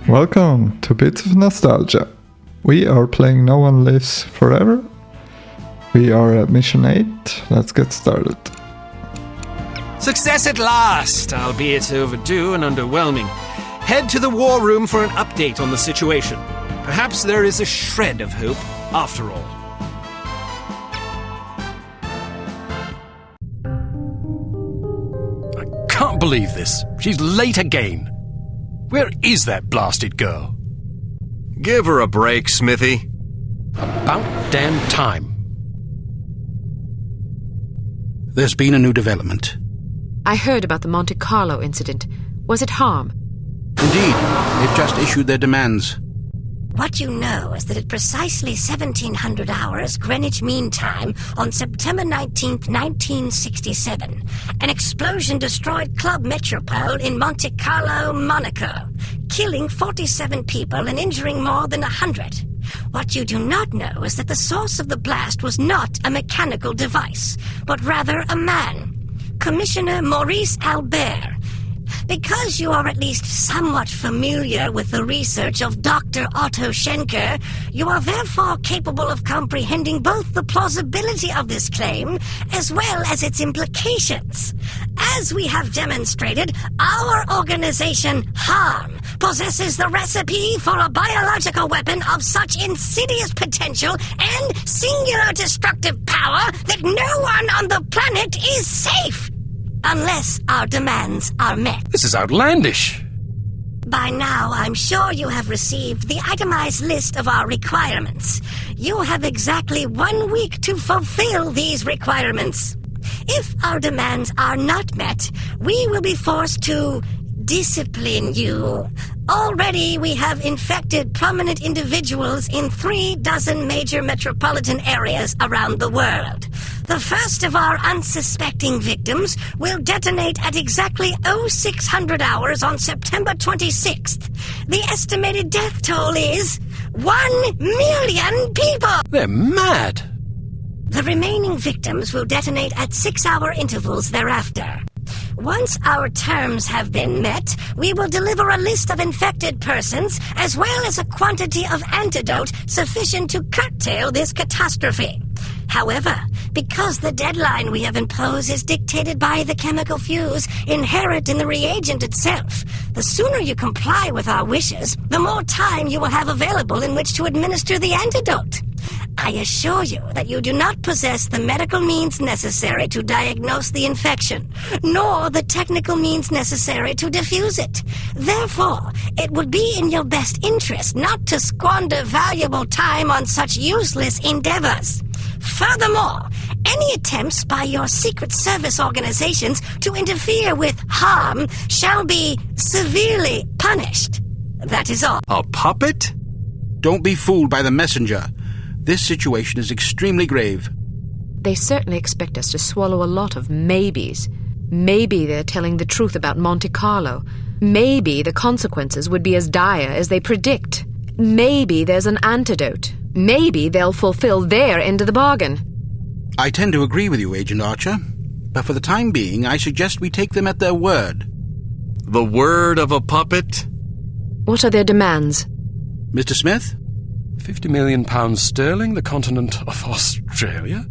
Welcome to Bits of Nostalgia. We are playing No One Lives Forever. We are at Mission 8. Let's get started. Success at last, albeit overdue and underwhelming. Head to the war room for an update on the situation. Perhaps there is a shred of hope after all. I can't believe this. She's late again. Where is that blasted girl? Give her a break, Smithy. About damn time. There's been a new development. I heard about the Monte Carlo incident. Was it harm? Indeed, they've just issued their demands. What you know is that at precisely 1700 hours Greenwich Mean Time on September 19th, 1967, an explosion destroyed Club Metropole in Monte Carlo, Monaco, killing 47 people and injuring more than 100. What you do not know is that the source of the blast was not a mechanical device, but rather a man, Commissioner Maurice Albert. Because you are at least somewhat familiar with the research of Dr. Otto Schenker, you are therefore capable of comprehending both the plausibility of this claim as well as its implications. As we have demonstrated, our organization, HARM, possesses the recipe for a biological weapon of such insidious potential and singular destructive power that no one on the planet is safe. Unless our demands are met. This is outlandish. By now, I'm sure you have received the itemized list of our requirements. You have exactly 1 week to fulfill these requirements. If our demands are not met, we will be forced to discipline you. Already, we have infected prominent individuals in 36 major metropolitan areas around the world. The first of our unsuspecting victims will detonate at exactly 0600 hours on September 26th. The estimated death toll is 1 million people! They're mad! The remaining victims will detonate at 6-hour intervals thereafter. Once our terms have been met, we will deliver a list of infected persons as well as a quantity of antidote sufficient to curtail this catastrophe. However, because the deadline we have imposed is dictated by the chemical fuse inherent in the reagent itself, the sooner you comply with our wishes, the more time you will have available in which to administer the antidote. I assure you that you do not possess the medical means necessary to diagnose the infection, nor the technical means necessary to diffuse it. Therefore, it would be in your best interest not to squander valuable time on such useless endeavors. Furthermore, any attempts by your Secret Service organizations to interfere with harm shall be severely punished. That is all. A puppet? Don't be fooled by the messenger. This situation is extremely grave. They certainly expect us to swallow a lot of maybes. Maybe they're telling the truth about Monte Carlo. Maybe the consequences would be as dire as they predict. Maybe there's an antidote. Maybe they'll fulfill their end of the bargain. I tend to agree with you, Agent Archer. But for the time being, I suggest we take them at their word. The word of a puppet? What are their demands? Mr. Smith? £50 million sterling, the continent of Australia,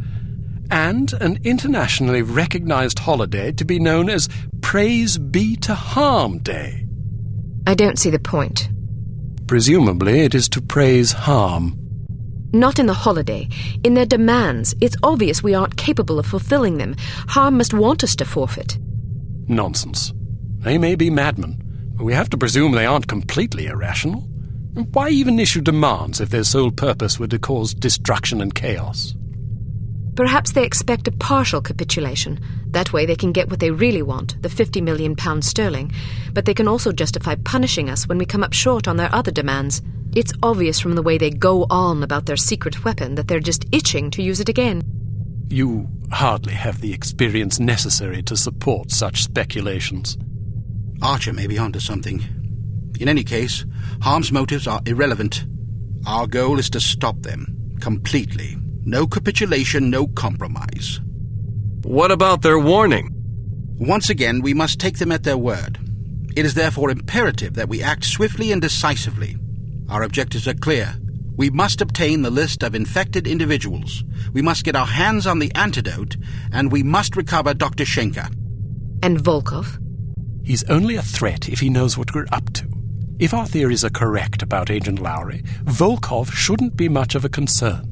and an internationally recognized holiday to be known as Praise Be to Harm Day. I don't see the point. Presumably it is to praise harm. Not in the holiday. In their demands. It's obvious we aren't capable of fulfilling them. Harm must want us to forfeit. Nonsense. They may be madmen, but we have to presume they aren't completely irrational. Why even issue demands if their sole purpose were to cause destruction and chaos? Perhaps they expect a partial capitulation. That way they can get what they really want, the £50 million sterling. But they can also justify punishing us when we come up short on their other demands. It's obvious from the way they go on about their secret weapon that they're just itching to use it again. You hardly have the experience necessary to support such speculations. Archer may be onto something. In any case, harm's motives are irrelevant. Our goal is to stop them, completely. No capitulation, no compromise. What about their warning? Once again, we must take them at their word. It is therefore imperative that we act swiftly and decisively. Our objectives are clear. We must obtain the list of infected individuals. We must get our hands on the antidote, and we must recover Dr. Schenker. And Volkov? He's only a threat if he knows what we're up to. If our theories are correct about Agent Lowry, Volkov shouldn't be much of a concern.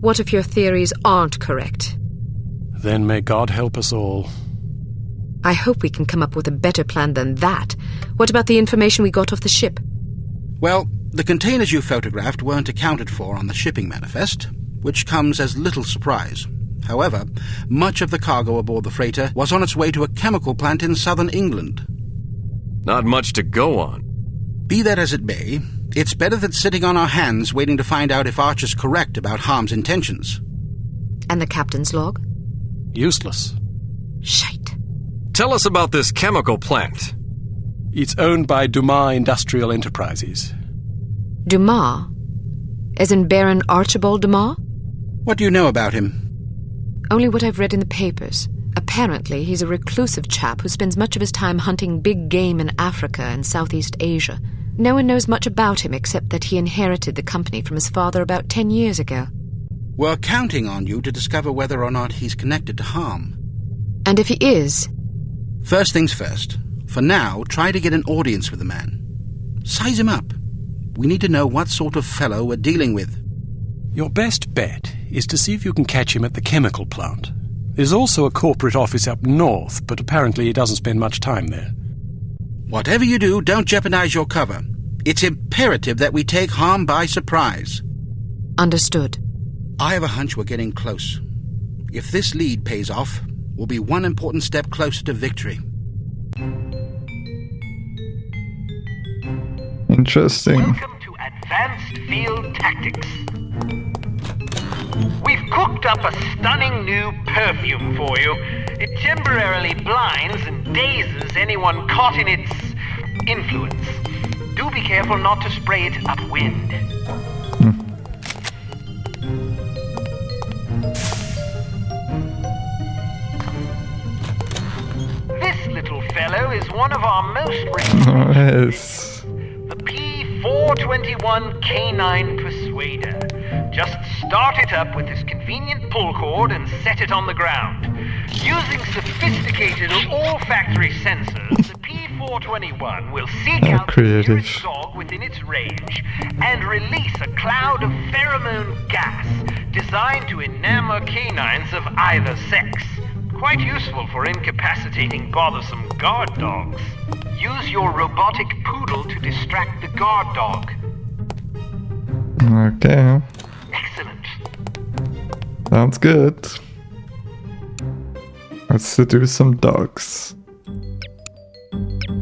What if your theories aren't correct? Then may God help us all. I hope we can come up with a better plan than that. What about the information we got off the ship? Well, the containers you photographed weren't accounted for on the shipping manifest, which comes as little surprise. However, much of the cargo aboard the freighter was on its way to a chemical plant in southern England. Not much to go on. Be that as it may, it's better than sitting on our hands waiting to find out if Archer's correct about Harm's intentions. And the captain's log? Useless. Shite. Tell us about this chemical plant. It's owned by Dumas Industrial Enterprises. Dumas? As in Baron Archibald Dumas? What do you know about him? Only what I've read in the papers. Apparently, he's a reclusive chap who spends much of his time hunting big game in Africa and Southeast Asia. No one knows much about him except that he inherited the company from his father about 10 years ago. We're counting on you to discover whether or not he's connected to Harm. And if he is? First things first. For now, try to get an audience with the man. Size him up. We need to know what sort of fellow we're dealing with. Your best bet is to see if you can catch him at the chemical plant. There's also a corporate office up north, but apparently he doesn't spend much time there. Whatever you do, don't jeopardize your cover. It's imperative that we take Harm by surprise. Understood. I have a hunch we're getting close. If this lead pays off, we'll be one important step closer to victory. Interesting. Welcome to Advanced Field Tactics. We've cooked up a stunning new perfume for you. It temporarily blinds and dazes anyone caught in its influence. Do be careful not to spray it upwind. This little fellow is one of our most Nice. the P421 Canine Persuader. Just start it up with this convenient pull cord and set it on the ground. Using sophisticated olfactory sensors, the P421 will seek out the creative. nearest dog within its range and release a cloud of pheromone gas designed to enamor canines of either sex. Quite useful for incapacitating bothersome guard dogs. Use your robotic poodle to distract the guard dog. Okay. Excellent. Sounds good. Let's seduce some dogs.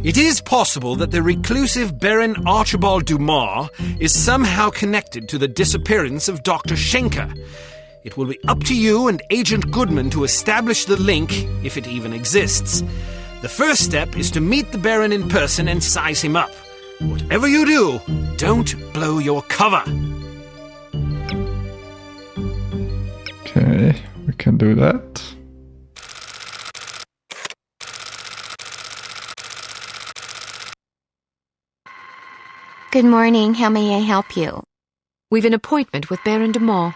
It is possible that the reclusive Baron Archibald Dumas is somehow connected to the disappearance of Dr. Schenker. It will be up to you and Agent Goodman to establish the link, if it even exists. The first step is to meet the Baron in person and size him up. Whatever you do, don't blow your cover. Okay, we can do that. Good morning. How may I help you? We've an appointment with Baron Dumas.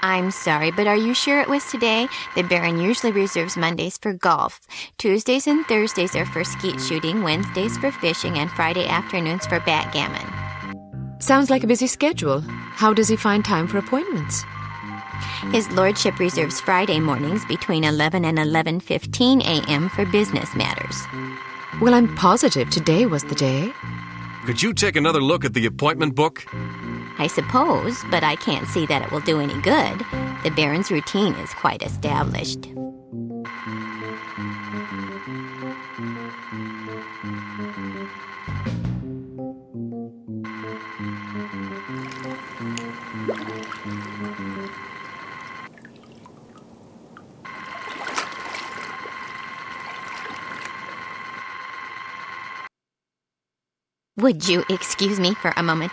I'm sorry, but are you sure it was today? The Baron usually reserves Mondays for golf. Tuesdays and Thursdays are for skeet shooting, Wednesdays for fishing, and Friday afternoons for backgammon. Sounds like a busy schedule. How does he find time for appointments? His lordship reserves Friday mornings between 11 and 11:15 a.m. for business matters. Well, I'm positive today was the day. Could you take another look at the appointment book? I suppose, but I can't see that it will do any good. The Baron's routine is quite established. Would you excuse me for a moment?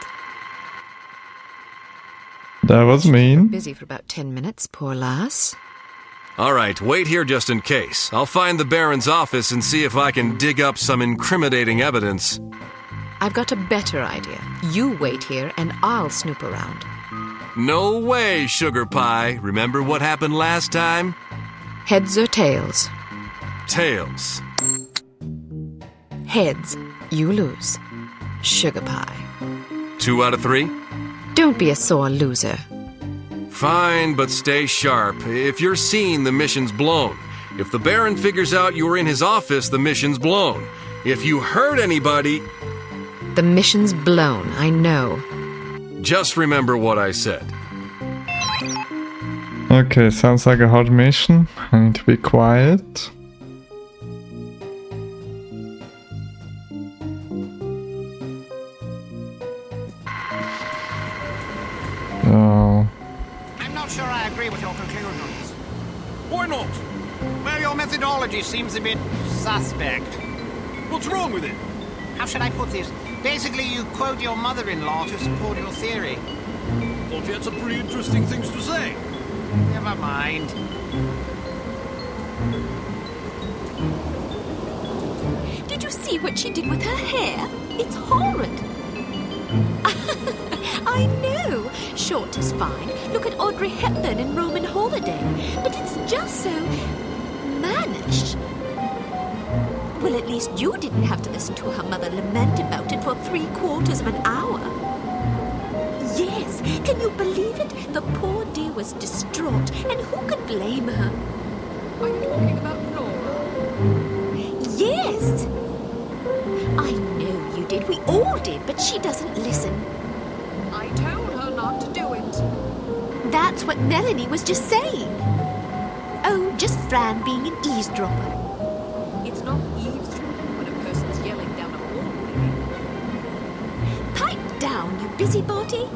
That was mean. Busy for about 10 minutes, poor lass. Alright, wait here just in case. I'll find the Baron's office and see if I can dig up some incriminating evidence. I've got a better idea. You wait here and I'll snoop around. No way, Sugar Pie. Remember what happened last time? Heads or tails? Tails. Heads. You lose. Sugar pie. 2 out of 3? Don't be a sore loser. Fine, but stay sharp. If you're seen, the mission's blown. If the Baron figures out you were in his office, the mission's blown. If you hurt anybody... The mission's blown, I know. Just remember what I said. Okay, sounds like a hard mission. I need to be quiet. Oh. I'm not sure I agree with your conclusions. Why not? Well, your methodology seems a bit suspect. What's wrong with it? How should I put this? Basically, you quote your mother-in-law to support your theory. Thought you had some pretty interesting things to say. Never mind. Did you see what she did with her hair? It's horrid. I know. Short is fine. Look at Audrey Hepburn in Roman Holiday. But it's just so... mannish. Well, at least you didn't have to listen to her mother lament about it for 3/4 of an hour. Yes, can you believe it? The poor dear was distraught, and who could blame her? Are you talking about Flora? Yes! I know you did. We all did, but she doesn't listen. I told her not to do it. That's what Melanie was just saying. Oh, just Fran being an eavesdropper. It's not eavesdropping when a person's yelling down a hallway. Pipe down, you busybody.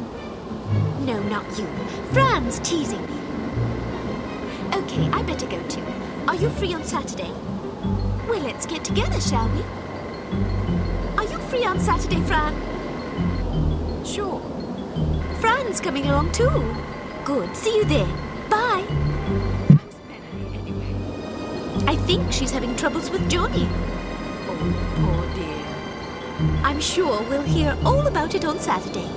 No, not you. Fran's teasing me. Okay, I better go too. Are you free on Saturday? Well, let's get together, shall we? Are you free on Saturday, Fran? Sure. Fran's coming along too. Good, see you there. Bye. I think she's having troubles with Johnny. Oh, poor dear. I'm sure we'll hear all about it on Saturday.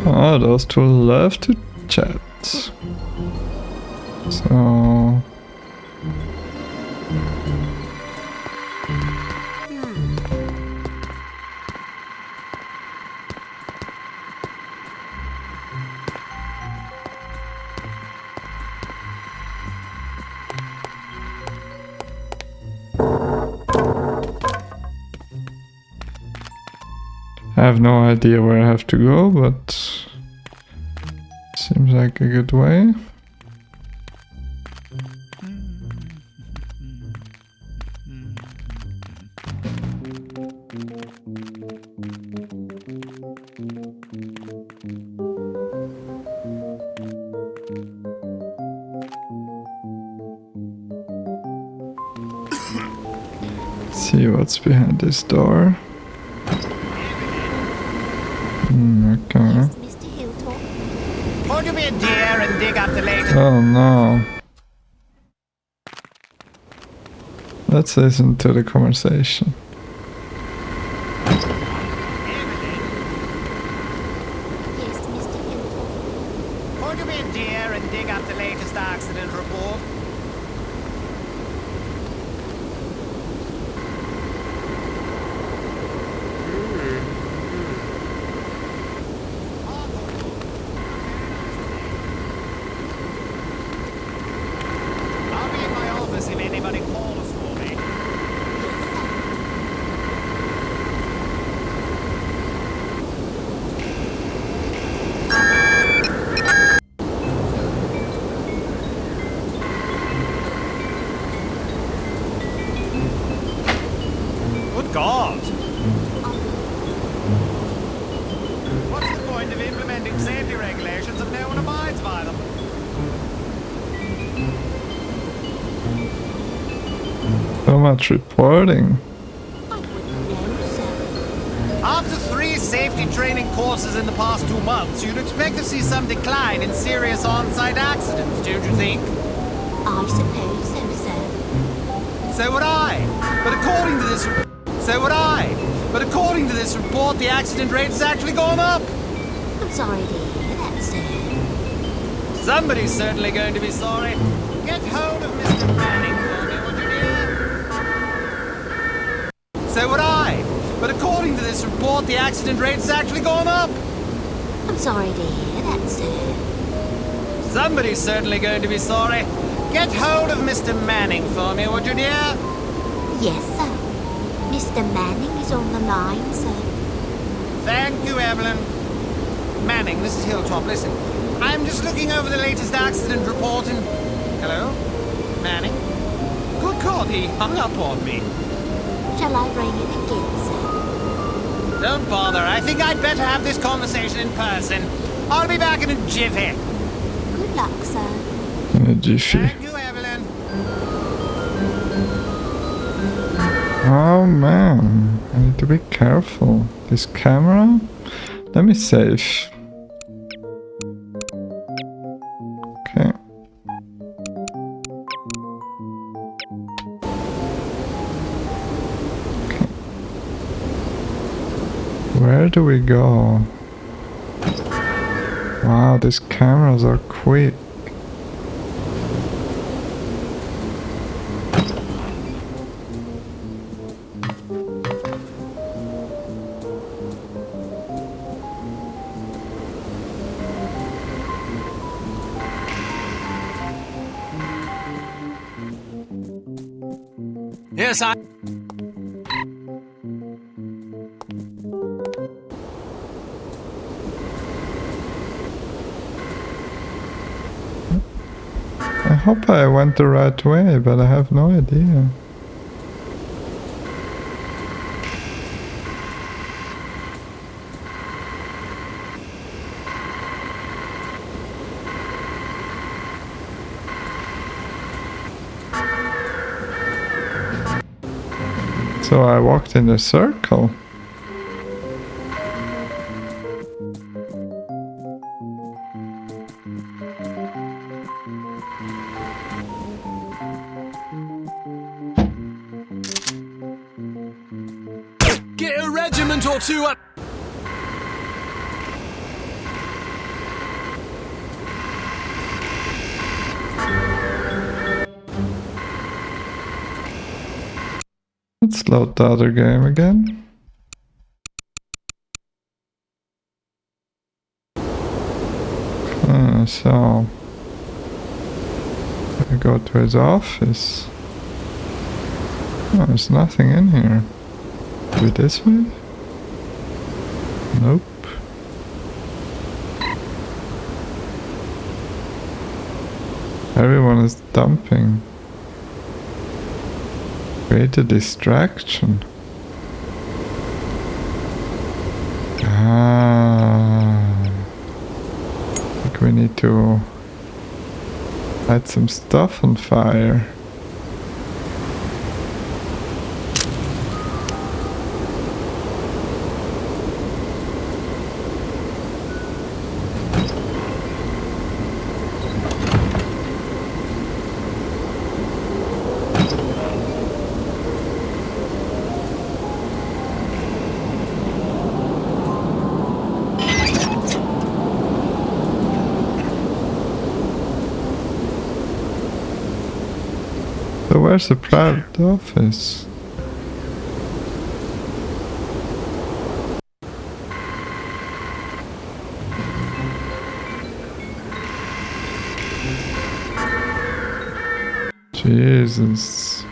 Oh, those two love to chat. So... I have no idea where I have to go, but seems like a good way. See what's behind this door. Okay. Yes, Mr. Hilltop. Won't you be a dear and dig up the latest... Oh no. Let's listen to the conversation. Yes, Mr. Hilltop. Won't you be a dear and dig up the latest accident report? I'll be in my office if anybody calls for me. Good God! What's the point of implementing safety regulations if no one abides by them? So much reporting. I wouldn't know, sir. After 3 safety training courses in the past 2 months, you'd expect to see some decline in serious on-site accidents, don't you think? I suppose so, sir. So would I. But according to this... So would I. But according to this report, the accident rate has actually gone up. I'm sorry to hear that, sir. Somebody's certainly going to be sorry. Get hold of Mr. Manning for me, would you, dear? So would I. But according to this report, the accident rate has actually gone up. I'm sorry to hear that, sir. Somebody's certainly going to be sorry. Get hold of Mr. Manning for me, would you, dear? Yes, sir. Mr. Manning is on the line, sir. Thank you, Evelyn. Manning, this is Hilltop. Listen, I'm just looking over the latest accident report and... Hello? Manning? Good God, he hung up on me. Shall I ring it again, sir? Don't bother. I think I'd better have this conversation in person. I'll be back in a jiffy. Good luck, sir. In a jiffy. Thank you, Evelyn. Oh man, I need to be careful. This camera? Let me save. Okay. Okay. Where do we go? Wow, these cameras are quick. Yes, I... I hope I went the right way, but I have no idea. So I walked in a circle. Get a regiment or two up... Let's load the other game again. So I go to his office. Oh, there's nothing in here. Maybe this way? Nope. Everyone is dumping. Create a distraction. I think we need to light some stuff on fire. So where's the private office? Jesus.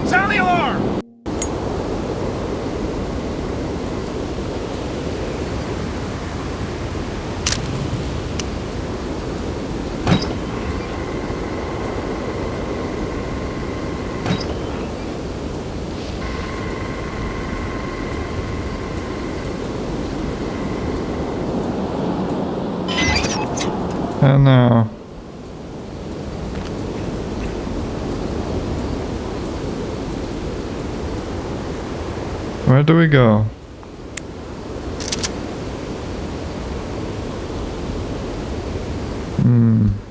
Sound the alarm! And now. Where do we go?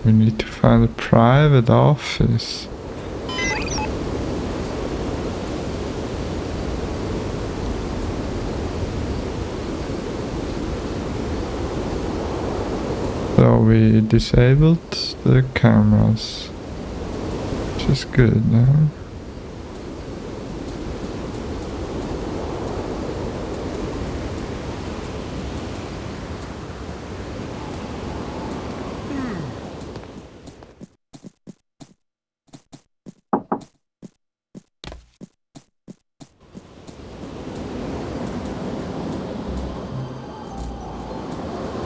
We need to find a private office. So we disabled the cameras, which is good now.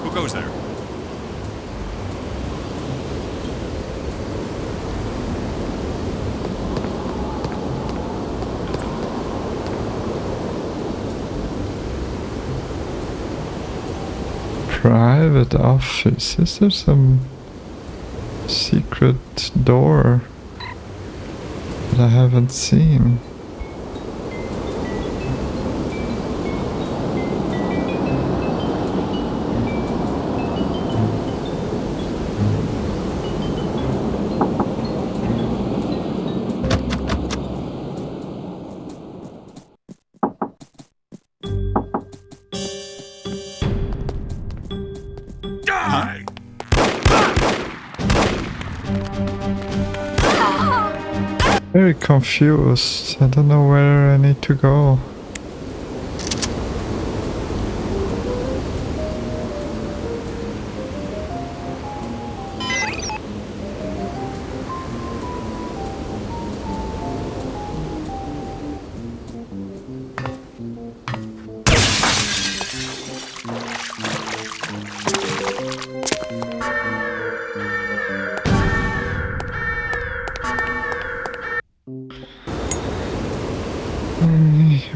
Who goes there? Private office. Is there some secret door that I haven't seen? Very confused. I don't know where I need to go.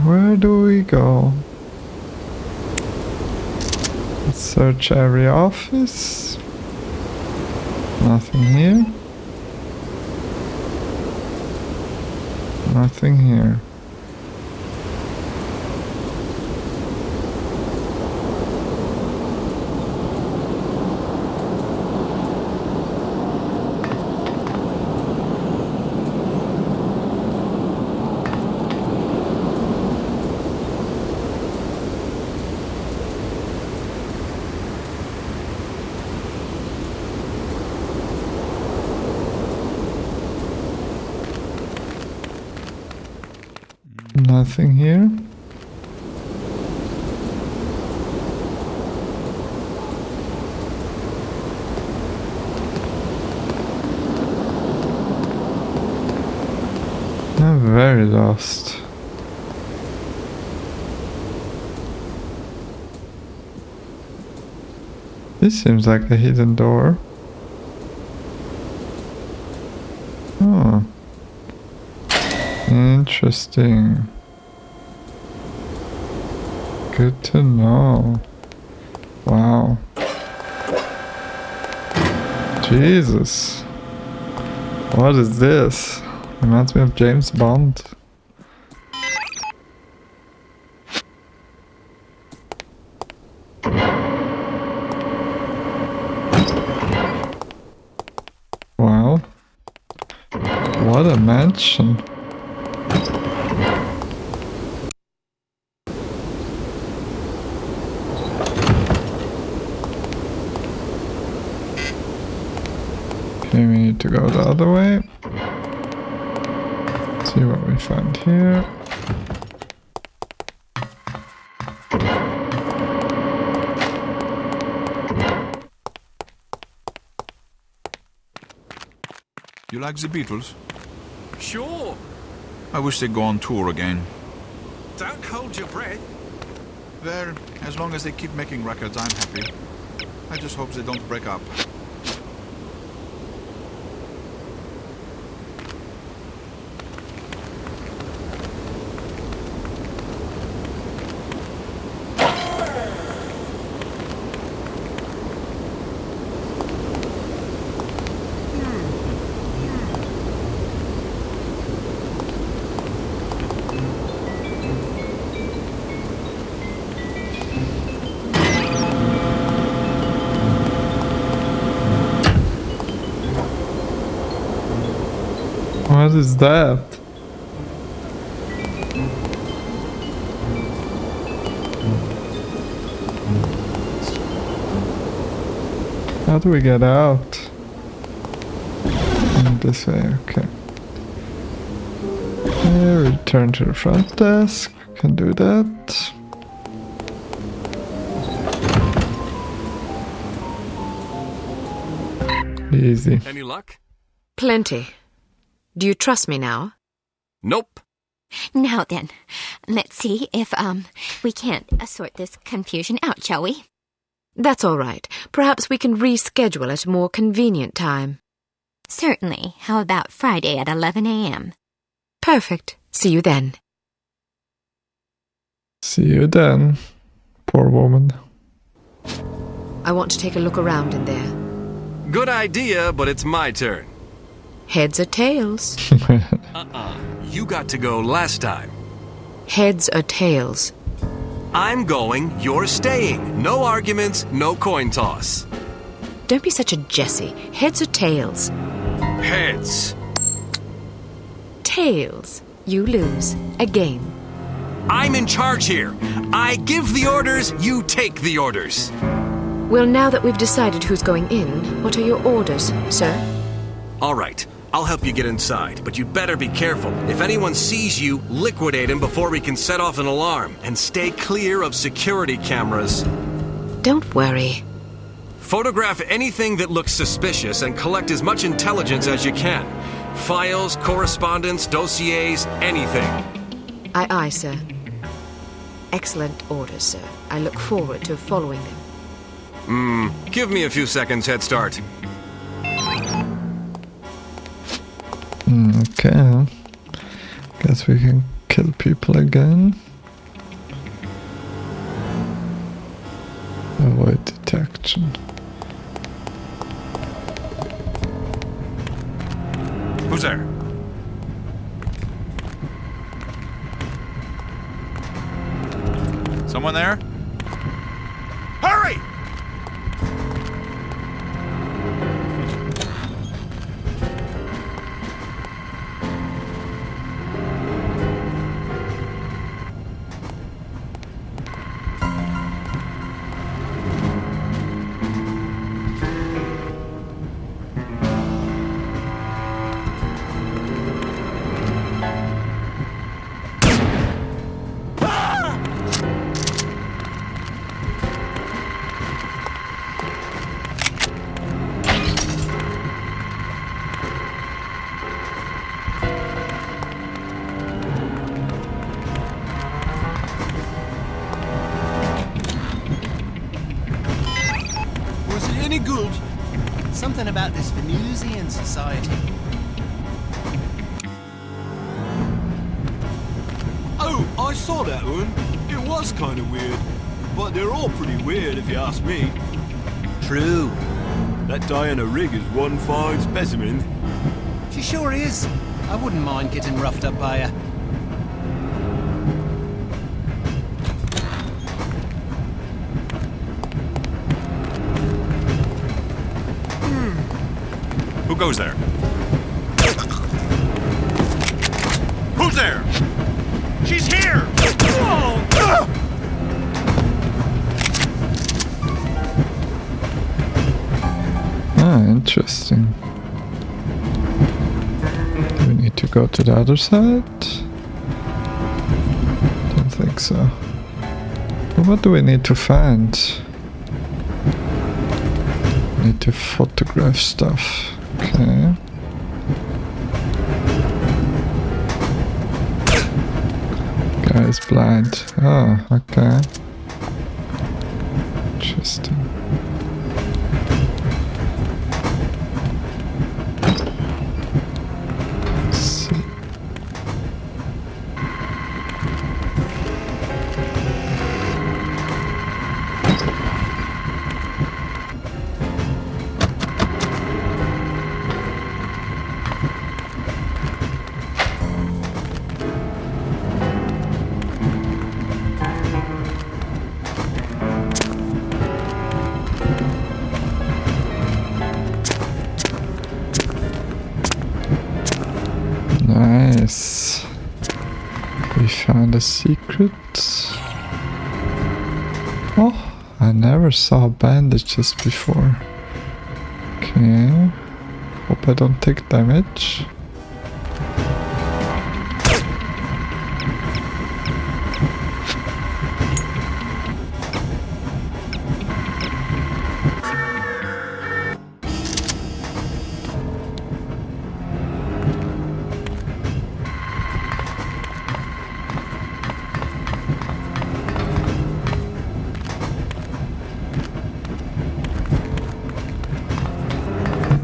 Where do we go? Let's search every office. Nothing here. Nothing here. Nothing here. I'm very lost. This seems like a hidden door. Oh. Interesting. Good to know. Wow. Jesus. What is this? Reminds me of James Bond. Wow. What a mansion. Okay, we need to go the other way. See what we find here. You like the Beatles? Sure. I wish they'd go on tour again. Don't hold your breath. Well, as long as they keep making records, I'm happy. I just hope they don't break up. What is that? How do we get out? This way, okay. Return to the front desk. Can do that. Easy. Any luck? Plenty. Do you trust me now? Nope. Now then, let's see if, we can't sort this confusion out, shall we? That's all right. Perhaps we can reschedule at a more convenient time. Certainly. How about Friday at 11 a.m.? Perfect. See you then. See you then, poor woman. I want to take a look around in there. Good idea, but it's my turn. Heads or tails? You got to go last time. Heads or tails? I'm going, you're staying. No arguments, no coin toss. Don't be such a Jessie. Heads or tails? Heads. Tails. You lose. Again. I'm in charge here. I give the orders, you take the orders. Well, now that we've decided who's going in, what are your orders, sir? All right, I'll help you get inside, but you'd better be careful. If anyone sees you, liquidate him before we can set off an alarm, and stay clear of security cameras. Don't worry. Photograph anything that looks suspicious and collect as much intelligence as you can. Files, correspondence, dossiers, anything. Aye, aye, sir. Excellent orders, sir. I look forward to following them. Give me a few seconds head start. Okay. Guess we can kill people again. Avoid detection. Who's there? Someone there? Hurry! Any good? Something about this Venusian society. Oh, I saw that one. It was kind of weird. But they're all pretty weird if you ask me. True. That Diana Rigg is one fine specimen. She sure is. I wouldn't mind getting roughed up by her. Who goes there? Who's there? She's here! Ah, interesting. Do we need to go to the other side? Don't think so. But what do we need to find? Need to photograph stuff. Okay. Guy is blind. Oh, okay. Interesting. Let's see. Find a secret. Oh, I never saw bandages before. Okay. Hope I don't take damage.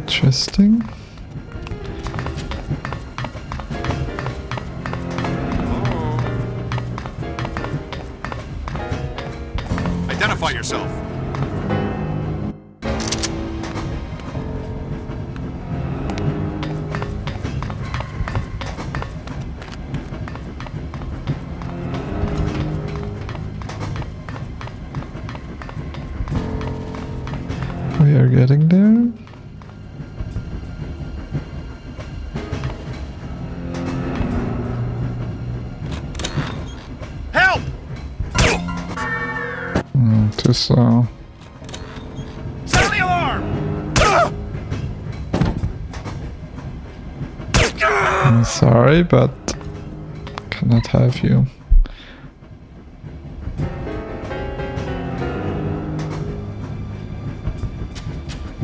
Interesting. Identify yourself. We are getting there. Help! Too slow. Sound the alarm! I'm sorry, but cannot have you.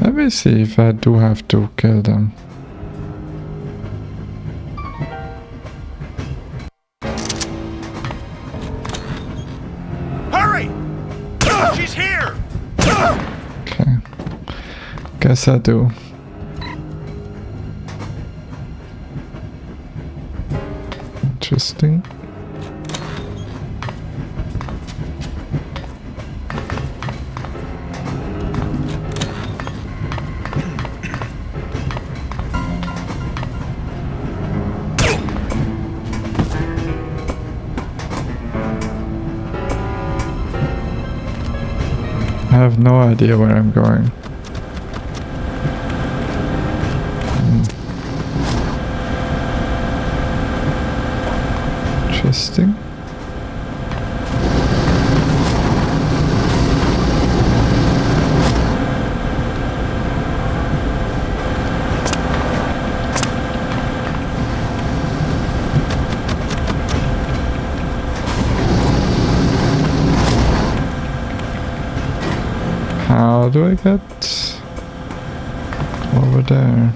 Let me see if I do have to kill them. Hurry! She's here! Okay. Guess I do. Interesting. I have no idea where I'm going. Interesting. How do I get over there?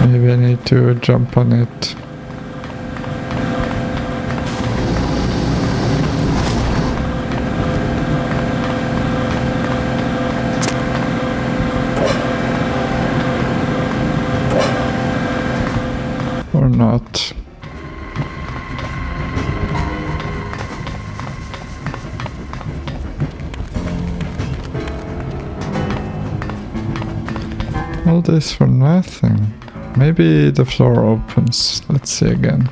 Maybe I need to jump on it. Or not. All this for nothing. Maybe the floor opens. Let's see again.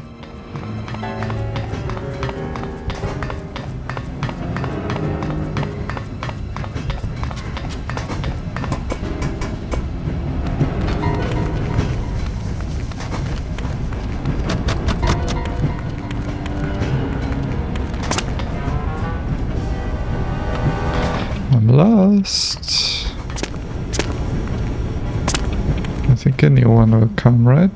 I'm lost. I think anyone will come, right?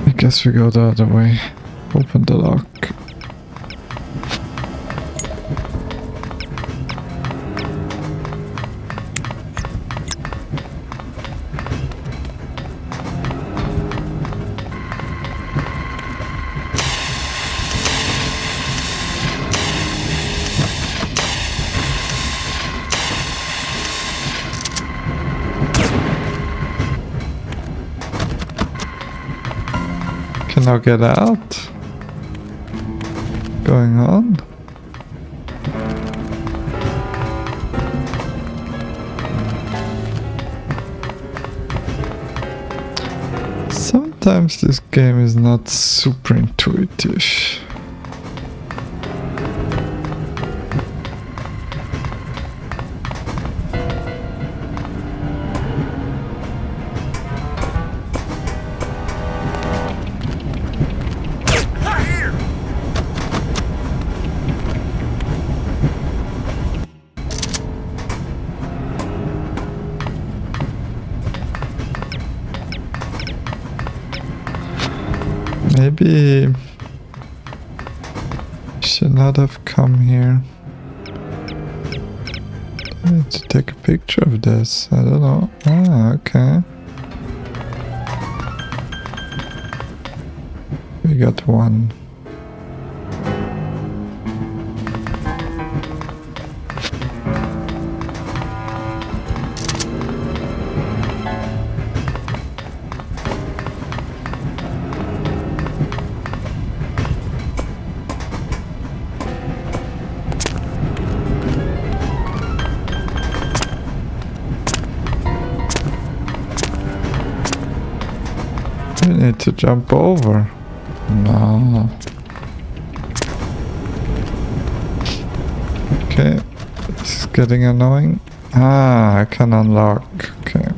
I guess we go the other way. Open the lock. Can I get out? Going on? Sometimes this game is not super intuitive. Maybe should not have come here. I need to take a picture of this. I don't know. Ah, okay. We got one. We need to jump over. No. Okay, this is getting annoying. Ah, I can unlock. Okay.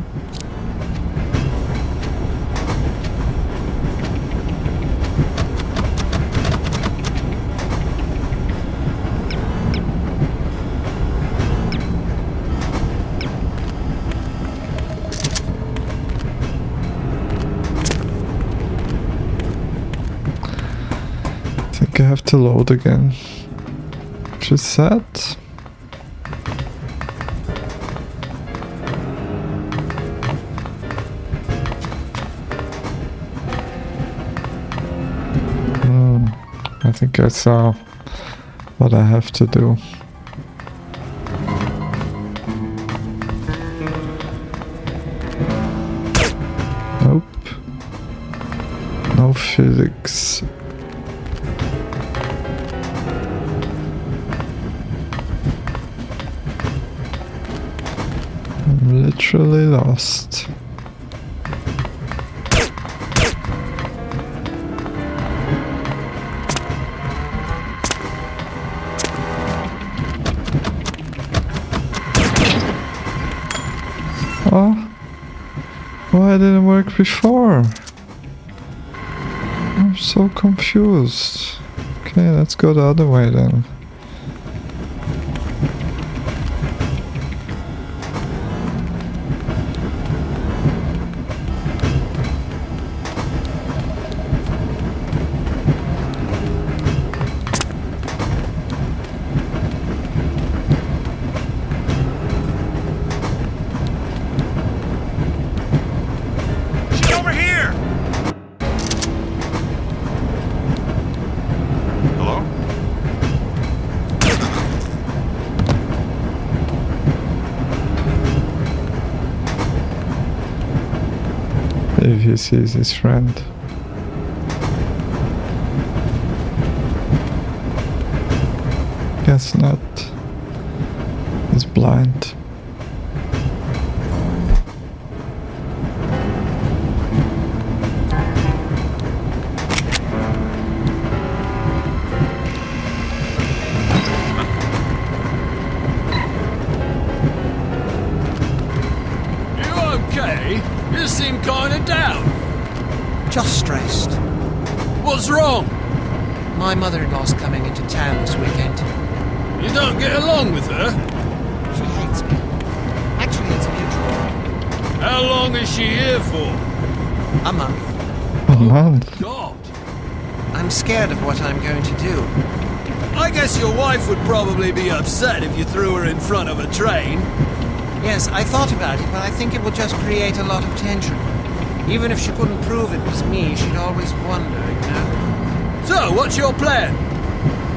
I have to load again. Which is sad. I think I saw what I have to do. Nope. No physics. I'm literally lost. Oh, why didn't it work before? I'm so confused. Okay, let's go the other way then. If he sees his friend. Guess not. He's blind. You seem kinda down. Just stressed. What's wrong? My mother-in-law's coming into town this weekend. You don't get along with her? She hates me. Actually, it's mutual. How long is she here for? A month. A month? God. I'm scared of what I'm going to do. I guess your wife would probably be upset if you threw her in front of a train. Yes, I thought about it, but I think it will just create a lot of tension. Even if she couldn't prove it was me, she'd always wonder, you know? So, what's your plan?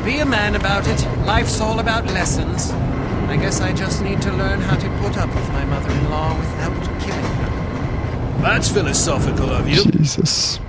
Be a man about it. Life's all about lessons. I guess I just need to learn how to put up with my mother-in-law without killing her. That's philosophical of you. Jesus.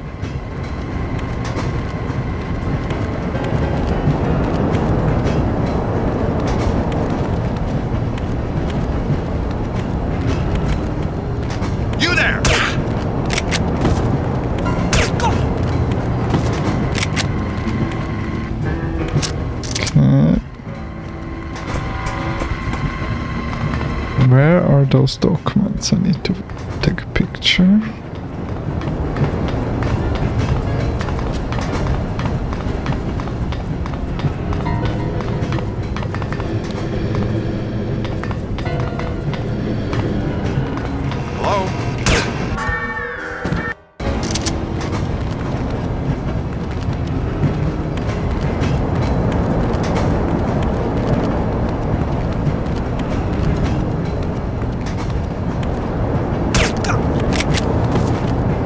are those documents? I need to take a picture.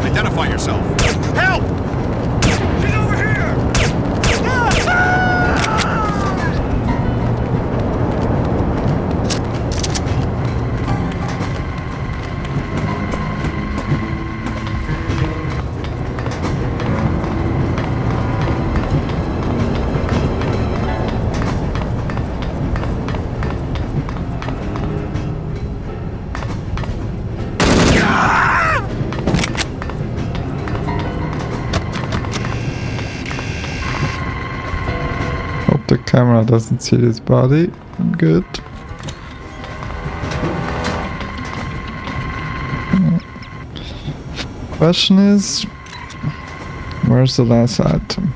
Identify yourself. Help! Get over here! Hope the camera doesn't see this body. Good. Question is, where's the last item?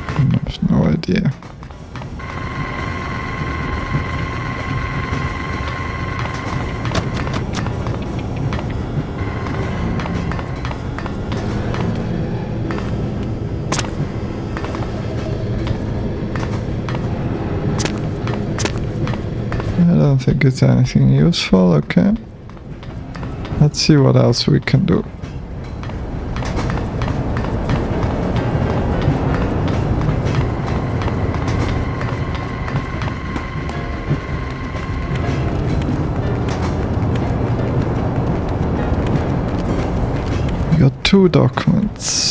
I have no idea. I don't think it's anything useful, okay. Let's see what else we can do. We got 2 documents.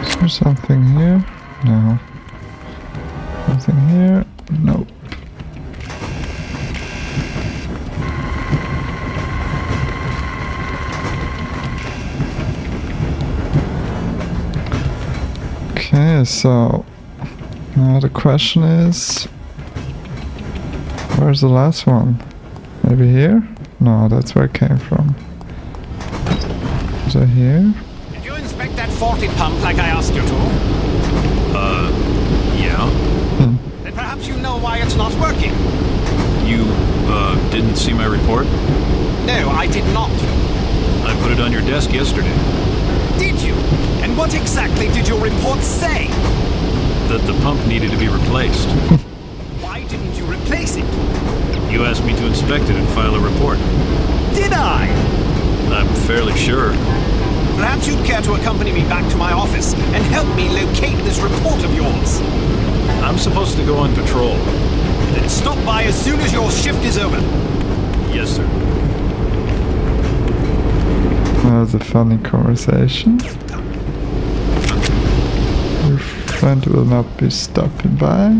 Is there something here? No. Something here? Nope. Okay, so now the question is, where's the last one? Maybe here? No, that's where it came from. Is it here? Did you inspect that 40 pump like I asked you to? Yeah. Then perhaps you know why it's not working. You, didn't see my report? No, I did not. I put it on your desk yesterday. Did you? And what exactly did your report say? That the pump needed to be replaced. Why didn't you replace it? You asked me to inspect it and file a report. Did I? I'm fairly sure. Perhaps you'd care to accompany me back to my office and help me locate this report of yours. I'm supposed to go on patrol. Then stop by as soon as your shift is over. Yes, sir. That was a funny conversation. Your friend will not be stopping by.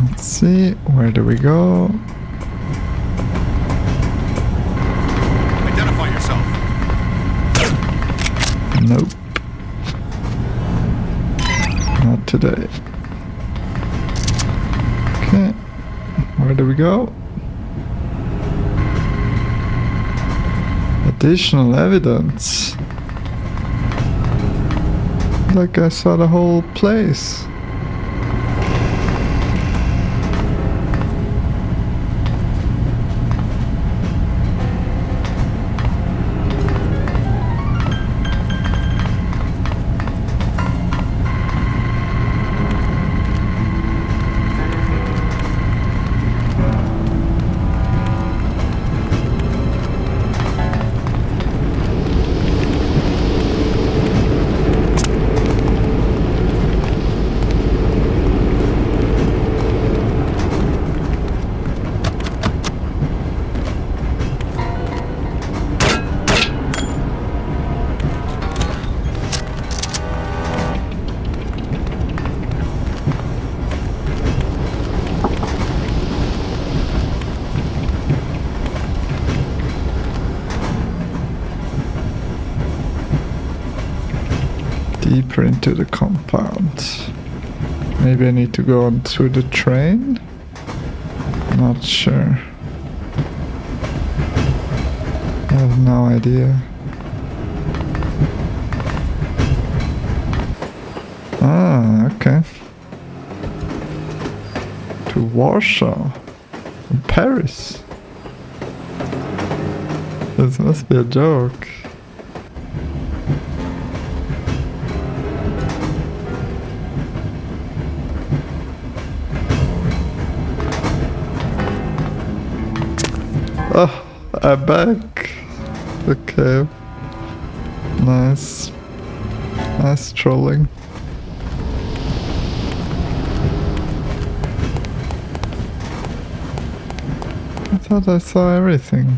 Let's see, where do we go? Identify yourself. Nope. Not today. Okay. Where do we go? Additional evidence. Like I saw the whole place. deeper into the compound. Maybe I need to go on through the train? Not sure. I have no idea. Ah, okay. To Warsaw. From Paris. This must be a joke. Oh, I'm back. Okay. Nice. Nice trolling. I thought I saw everything.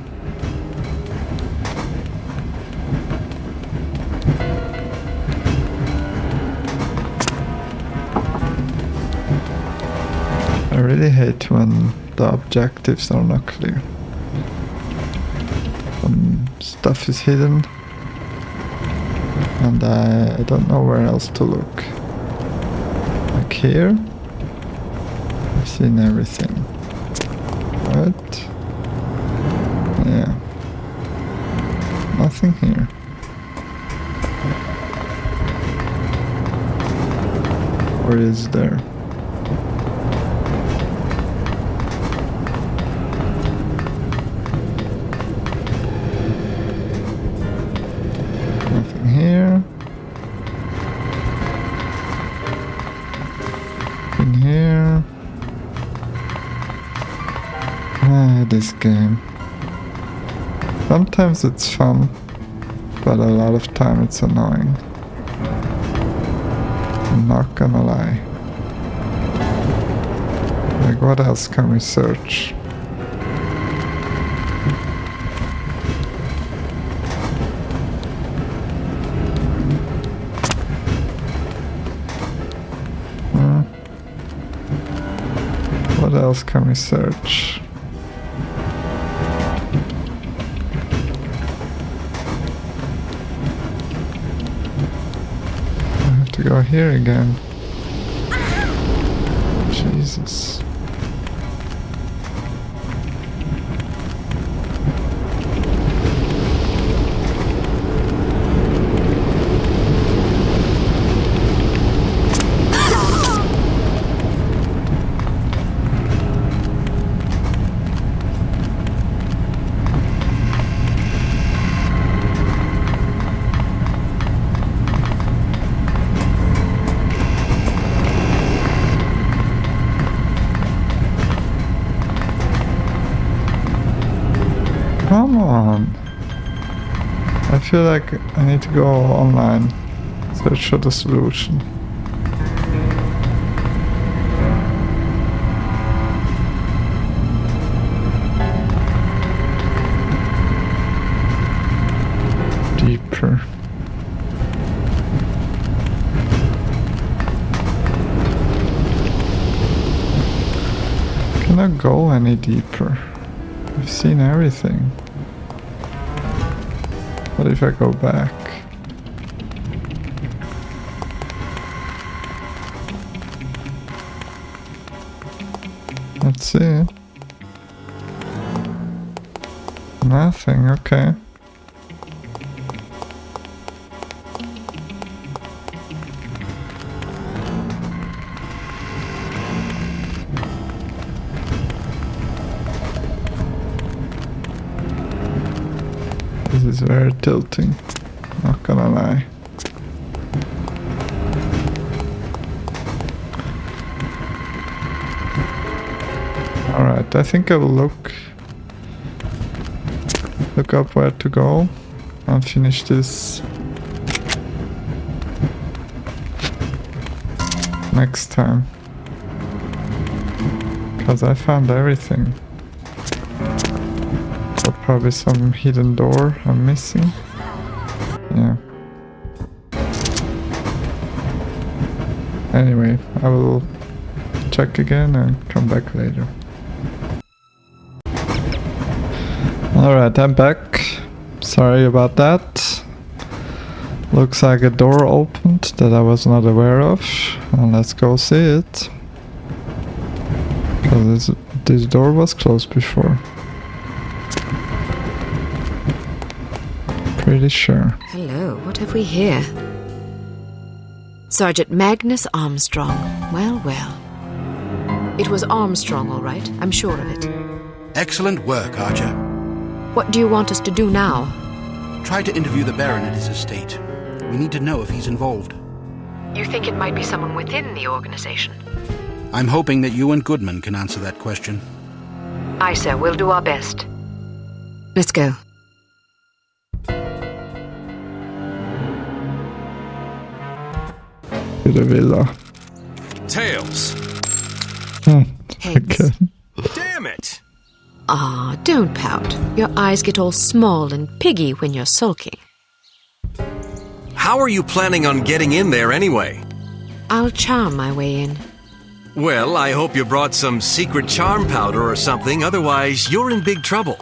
I really hate when the objectives are not clear. Stuff is hidden and I don't know where else to look. Like here, I've seen everything. What? Yeah. Nothing here. Or is there? Nothing here. In here. Ah, this game. Sometimes it's fun, but a lot of time it's annoying. I'm not gonna lie. Like, what else can we search? What else can we search? I have to go here again. Jesus. Come on. I feel like I need to go online, search for the solution. Deeper. Cannot go any deeper. I've seen everything. What if I go back? Let's see. Nothing, okay. This is very tilting, not gonna lie. Alright, I think I will look up where to go and finish this next time. Because I found everything. Or probably some hidden door I'm missing. Yeah. Anyway, I will check again and come back later. Alright, I'm back. Sorry about that. Looks like a door opened that I was not aware of. And let's go see it. So this door was closed before. Pretty sure. Hello, what have we here? Sergeant Magnus Armstrong. Well, well. It was Armstrong, all right. I'm sure of it. Excellent work, Archer. What do you want us to do now? Try to interview the Baron at his estate. We need to know if he's involved. You think it might be someone within the organization? I'm hoping that you and Goodman can answer that question. Aye, sir. We'll do our best. Let's go. To the villa. Tails. Heads. Damn it! Ah, don't pout. Your eyes get all small and piggy when you're sulking. How are you planning on getting in there anyway? I'll charm my way in. Well, I hope you brought some secret charm powder or something, otherwise you're in big trouble.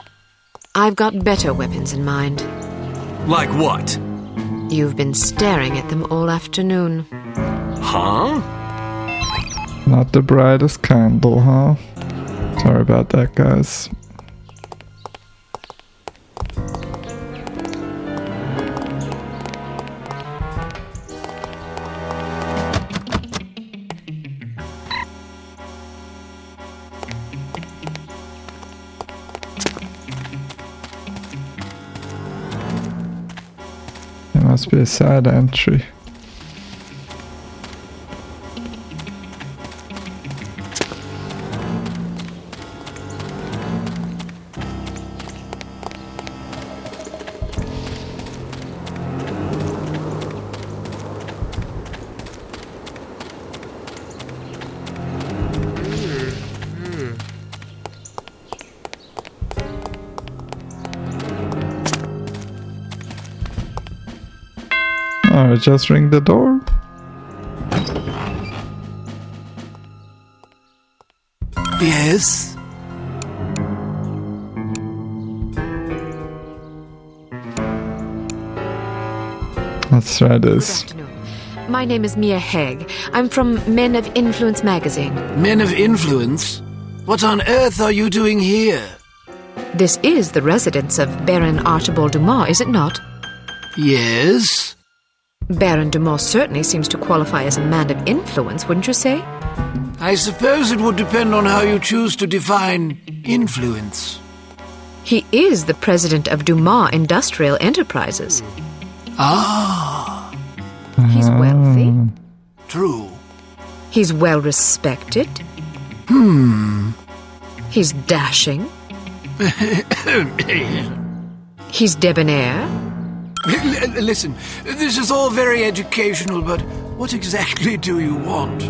I've got better weapons in mind. Like what? You've been staring at them all afternoon. Huh? Not the brightest candle, huh? Sorry about that, guys. There must be a side entry. Alright, just ring the door. Yes? Let's try this. Good afternoon. My name is Mia Haig. I'm from Men of Influence magazine. Men of Influence? What on earth are you doing here? This is the residence of Baron Archibald Dumas, is it not? Yes? Baron Dumas certainly seems to qualify as a man of influence, wouldn't you say? I suppose it would depend on how you choose to define influence. He is the president of Dumas Industrial Enterprises. Ah. He's wealthy. True. He's well respected. He's dashing. He's debonair. Listen, this is all very educational, but what exactly do you want?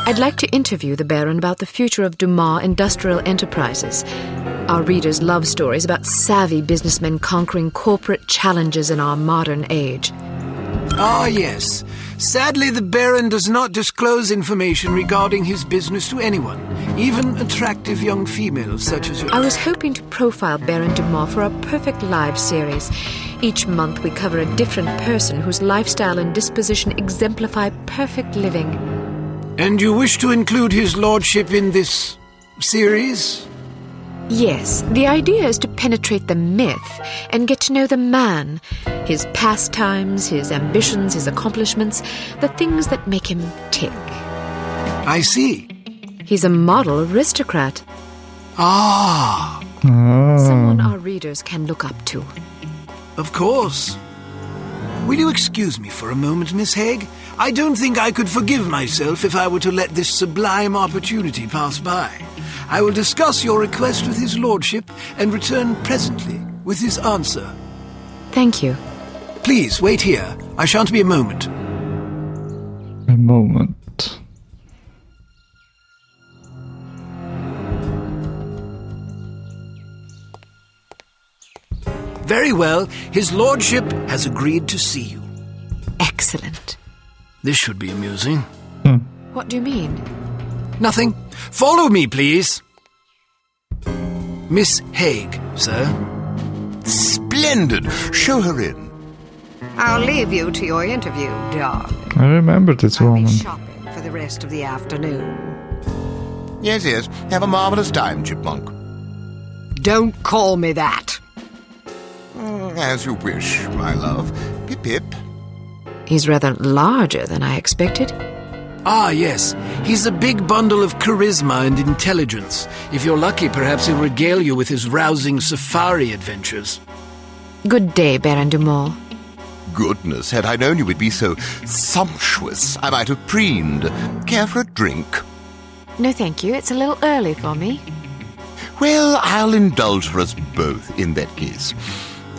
I'd like to interview the Baron about the future of Dumas Industrial Enterprises. Our readers love stories about savvy businessmen conquering corporate challenges in our modern age. Ah, yes. Sadly, the Baron does not disclose information regarding his business to anyone, even attractive young females such as you. I was hoping to profile Baron Dumas for our Perfect Lives series. Each month we cover a different person whose lifestyle and disposition exemplify perfect living. And you wish to include his lordship in this series? Yes, the idea is to penetrate the myth and get to know the man, his pastimes, his ambitions, his accomplishments, the things that make him tick. I see. He's a model aristocrat. Ah. Someone our readers can look up to. Of course. Will you excuse me for a moment, Miss Haig? I don't think I could forgive myself if I were to let this sublime opportunity pass by. I will discuss your request with his lordship and return presently with his answer. Thank you. Please, wait here. I shan't be a moment. A moment. Very well. His lordship has agreed to see you. Excellent. This should be amusing. What do you mean? Nothing. Follow me, please. Miss Haig, sir. Splendid. Show her in. I'll leave you to your interview, Doc. I remember this woman. Shopping for the rest of the afternoon. Yes, yes. Have a marvelous time, Chipmunk. Don't call me that. As you wish, my love. Pip-pip. He's rather larger than I expected. Ah, yes. He's a big bundle of charisma and intelligence. If you're lucky, perhaps he'll regale you with his rousing safari adventures. Good day, Baron Dumont. Goodness, had I known you would be so sumptuous, I might have preened. Care for a drink? No, thank you. It's a little early for me. Well, I'll indulge for us both in that case.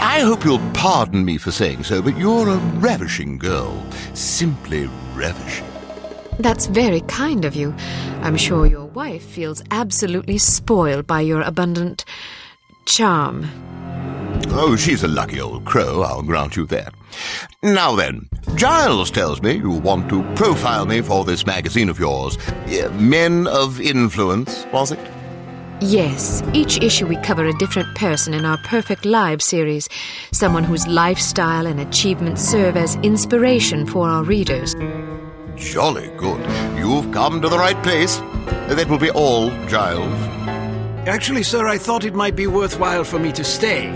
I hope you'll pardon me for saying so, but you're a ravishing girl. Simply ravishing. That's very kind of you. I'm sure your wife feels absolutely spoiled by your abundant charm. Oh, she's a lucky old crow, I'll grant you that. Now then, Giles tells me you want to profile me for this magazine of yours. Men of Influence, was it? Yes, each issue we cover a different person in our Perfect Lives series, someone whose lifestyle and achievements serve as inspiration for our readers. Jolly good. You've come to the right place. That will be all, Giles. Actually, sir, I thought it might be worthwhile for me to stay,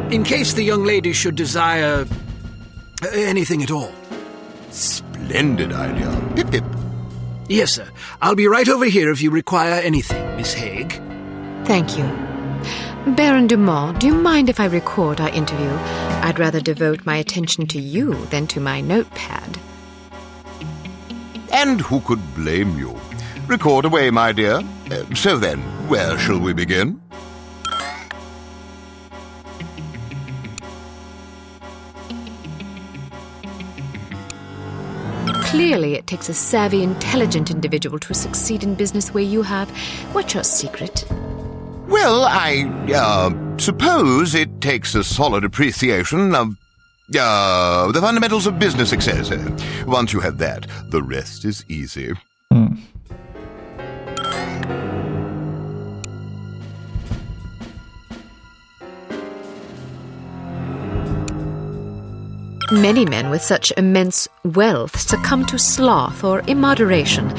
in case the young lady should desire anything at all. Splendid idea. Pip-pip. Yes, sir. I'll be right over here if you require anything, Miss Haig. Thank you. Baron Dumont, do you mind if I record our interview? I'd rather devote my attention to you than to my notepad. And who could blame you? Record away, my dear. So then, where shall we begin? Clearly, it takes a savvy, intelligent individual to succeed in business where you have. What's your secret? Well, I suppose it takes a solid appreciation of the fundamentals of business success. Once you have that, the rest is easy. Many men with such immense wealth succumb to sloth or immoderation.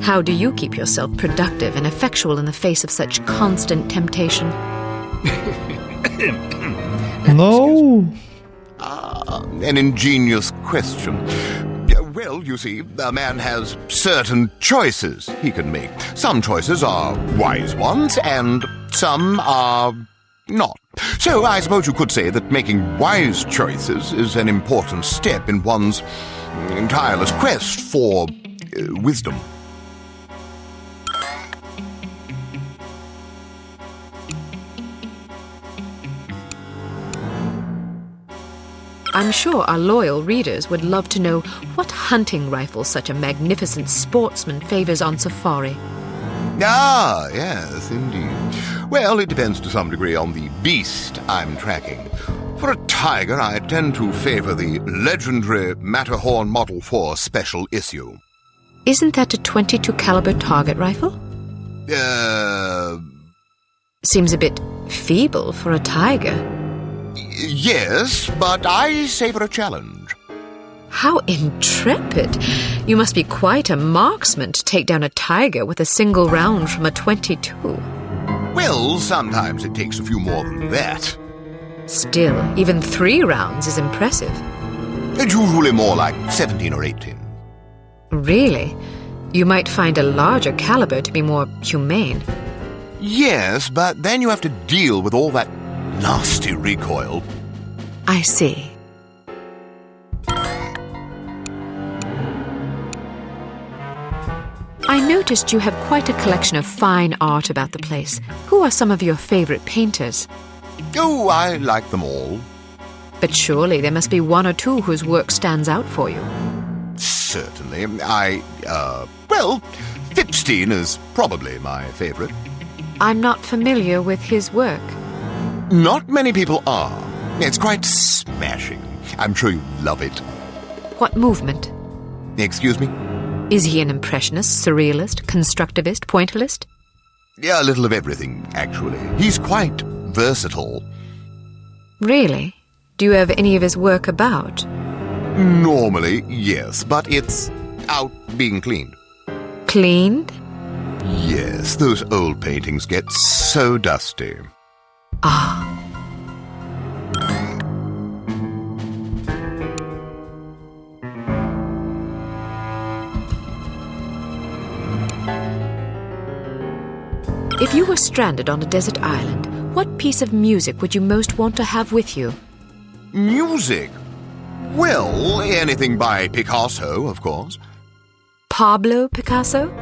How do you keep yourself productive and effectual in the face of such constant temptation? No. An ingenious question. Well, you see, a man has certain choices he can make. Some choices are wise ones, and some are not. So I suppose you could say that making wise choices is an important step in one's tireless quest for wisdom. I'm sure our loyal readers would love to know what hunting rifle such a magnificent sportsman favors on safari. Ah, yes, indeed. Well, it depends to some degree on the beast I'm tracking. For a tiger, I tend to favor the legendary Matterhorn Model 4 special issue. Isn't that a .22 caliber target rifle? Seems a bit feeble for a tiger. Yes, but I savor a challenge. How intrepid! You must be quite a marksman to take down a tiger with a single round from a .22. Well, sometimes it takes a few more than that. Still, even 3 rounds is impressive. It's usually more like 17 or 18. Really? You might find a larger caliber to be more humane. Yes, but then you have to deal with all that nasty recoil. I see. I noticed you have quite a collection of fine art about the place. Who are some of your favorite painters? Oh, I like them all. But surely there must be 1 or 2 whose work stands out for you. Certainly. Well, Fipstein is probably my favorite. I'm not familiar with his work. Not many people are. It's quite smashing. I'm sure you love it. What movement? Excuse me? Is he an impressionist, surrealist, constructivist, pointillist? A little of everything, actually. He's quite versatile. Really? Do you have any of his work about? Normally, yes, but it's out being cleaned. Cleaned? Yes, those old paintings get so dusty. Ah. If you were stranded on a desert island, what piece of music would you most want to have with you? Music? Well, anything by Picasso, of course. Pablo Picasso?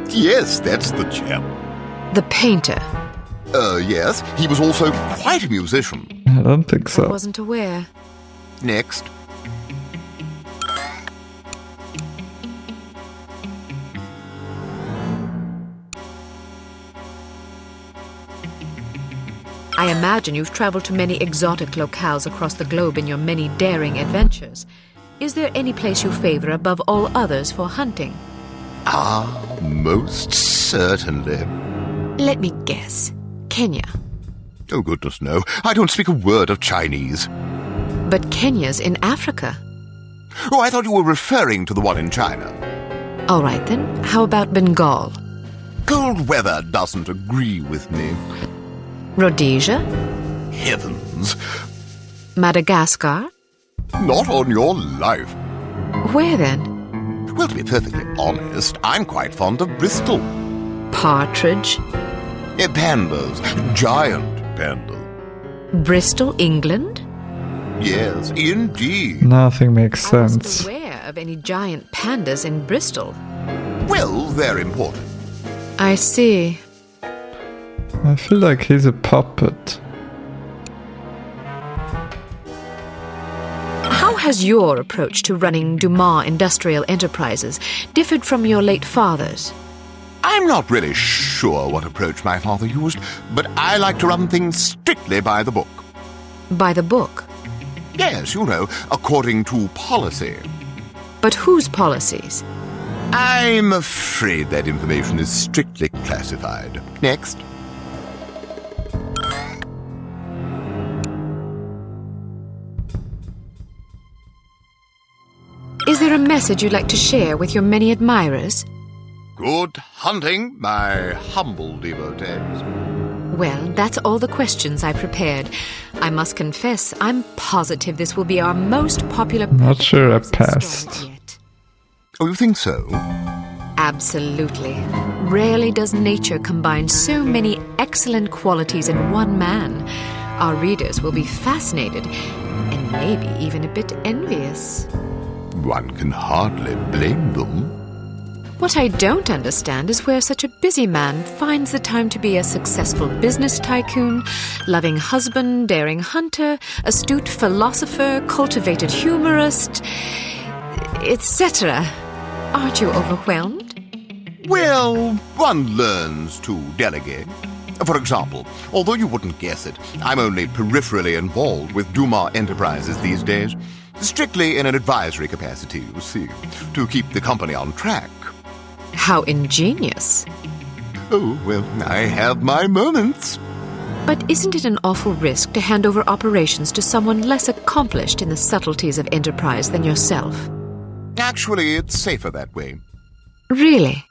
Yes, that's the chap. The painter? Yes. He was also quite a musician. I don't think so. I wasn't aware. Next. I imagine you've traveled to many exotic locales across the globe in your many daring adventures. Is there any place you favor above all others for hunting? Most certainly. Let me guess. Kenya. Oh, goodness, no. I don't speak a word of Chinese. But Kenya's in Africa. Oh, I thought you were referring to the one in China. All right, then. How about Bengal? Cold weather doesn't agree with me. Rhodesia? Heavens. Madagascar? Not on your life. Where then? Well, to be perfectly honest, I'm quite fond of Bristol. Partridge? Pandas. Giant pandas. Bristol, England? Yes, indeed. Nothing makes I wasn't sense. aware of any giant pandas in Bristol. Well, they're important. I see. I feel like he's a puppet. How has your approach to running Dumas Industrial Enterprises differed from your late father's? I'm not really sure what approach my father used, but I like to run things strictly by the book. By the book? Yes, you know, according to policy. But whose policies? I'm afraid that information is strictly classified. Next. Is there a message you'd like to share with your many admirers? Good hunting, my humble devotees. Well, that's all the questions I prepared. I must confess, I'm positive this will be our most popular... Not sure I passed. Oh, you think so? Absolutely. Rarely does nature combine so many excellent qualities in one man. Our readers will be fascinated, and maybe even a bit envious. One can hardly blame them. What I don't understand is where such a busy man finds the time to be a successful business tycoon, loving husband, daring hunter, astute philosopher, cultivated humorist, etc. Aren't you overwhelmed? Well, one learns to delegate. For example, although you wouldn't guess it, I'm only peripherally involved with Dumas Enterprises these days. Strictly in an advisory capacity, you see, to keep the company on track. How ingenious. Oh, well, I have my moments. But isn't it an awful risk to hand over operations to someone less accomplished in the subtleties of enterprise than yourself? Actually, it's safer that way. Really?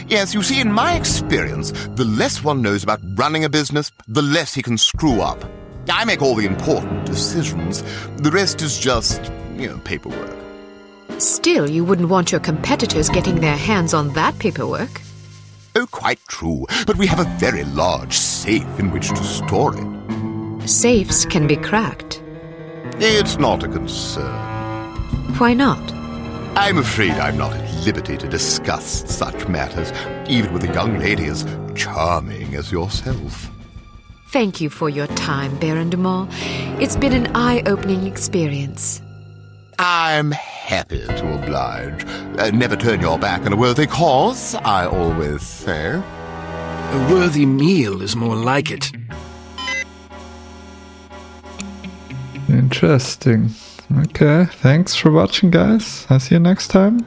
Yes, you see, in my experience, the less one knows about running a business, the less he can screw up. I make all the important decisions. The rest is just, paperwork. Still, you wouldn't want your competitors getting their hands on that paperwork. Oh, quite true. But we have a very large safe in which to store it. Safes can be cracked. It's not a concern. Why not? I'm afraid I'm not at liberty to discuss such matters, even with a young lady as charming as yourself. Thank you for your time, Baron Dumas. It's been an eye-opening experience. I'm happy to oblige. Never turn your back on a worthy cause, I always say. A worthy meal is more like it. Interesting. Okay, thanks for watching, guys. I'll see you next time.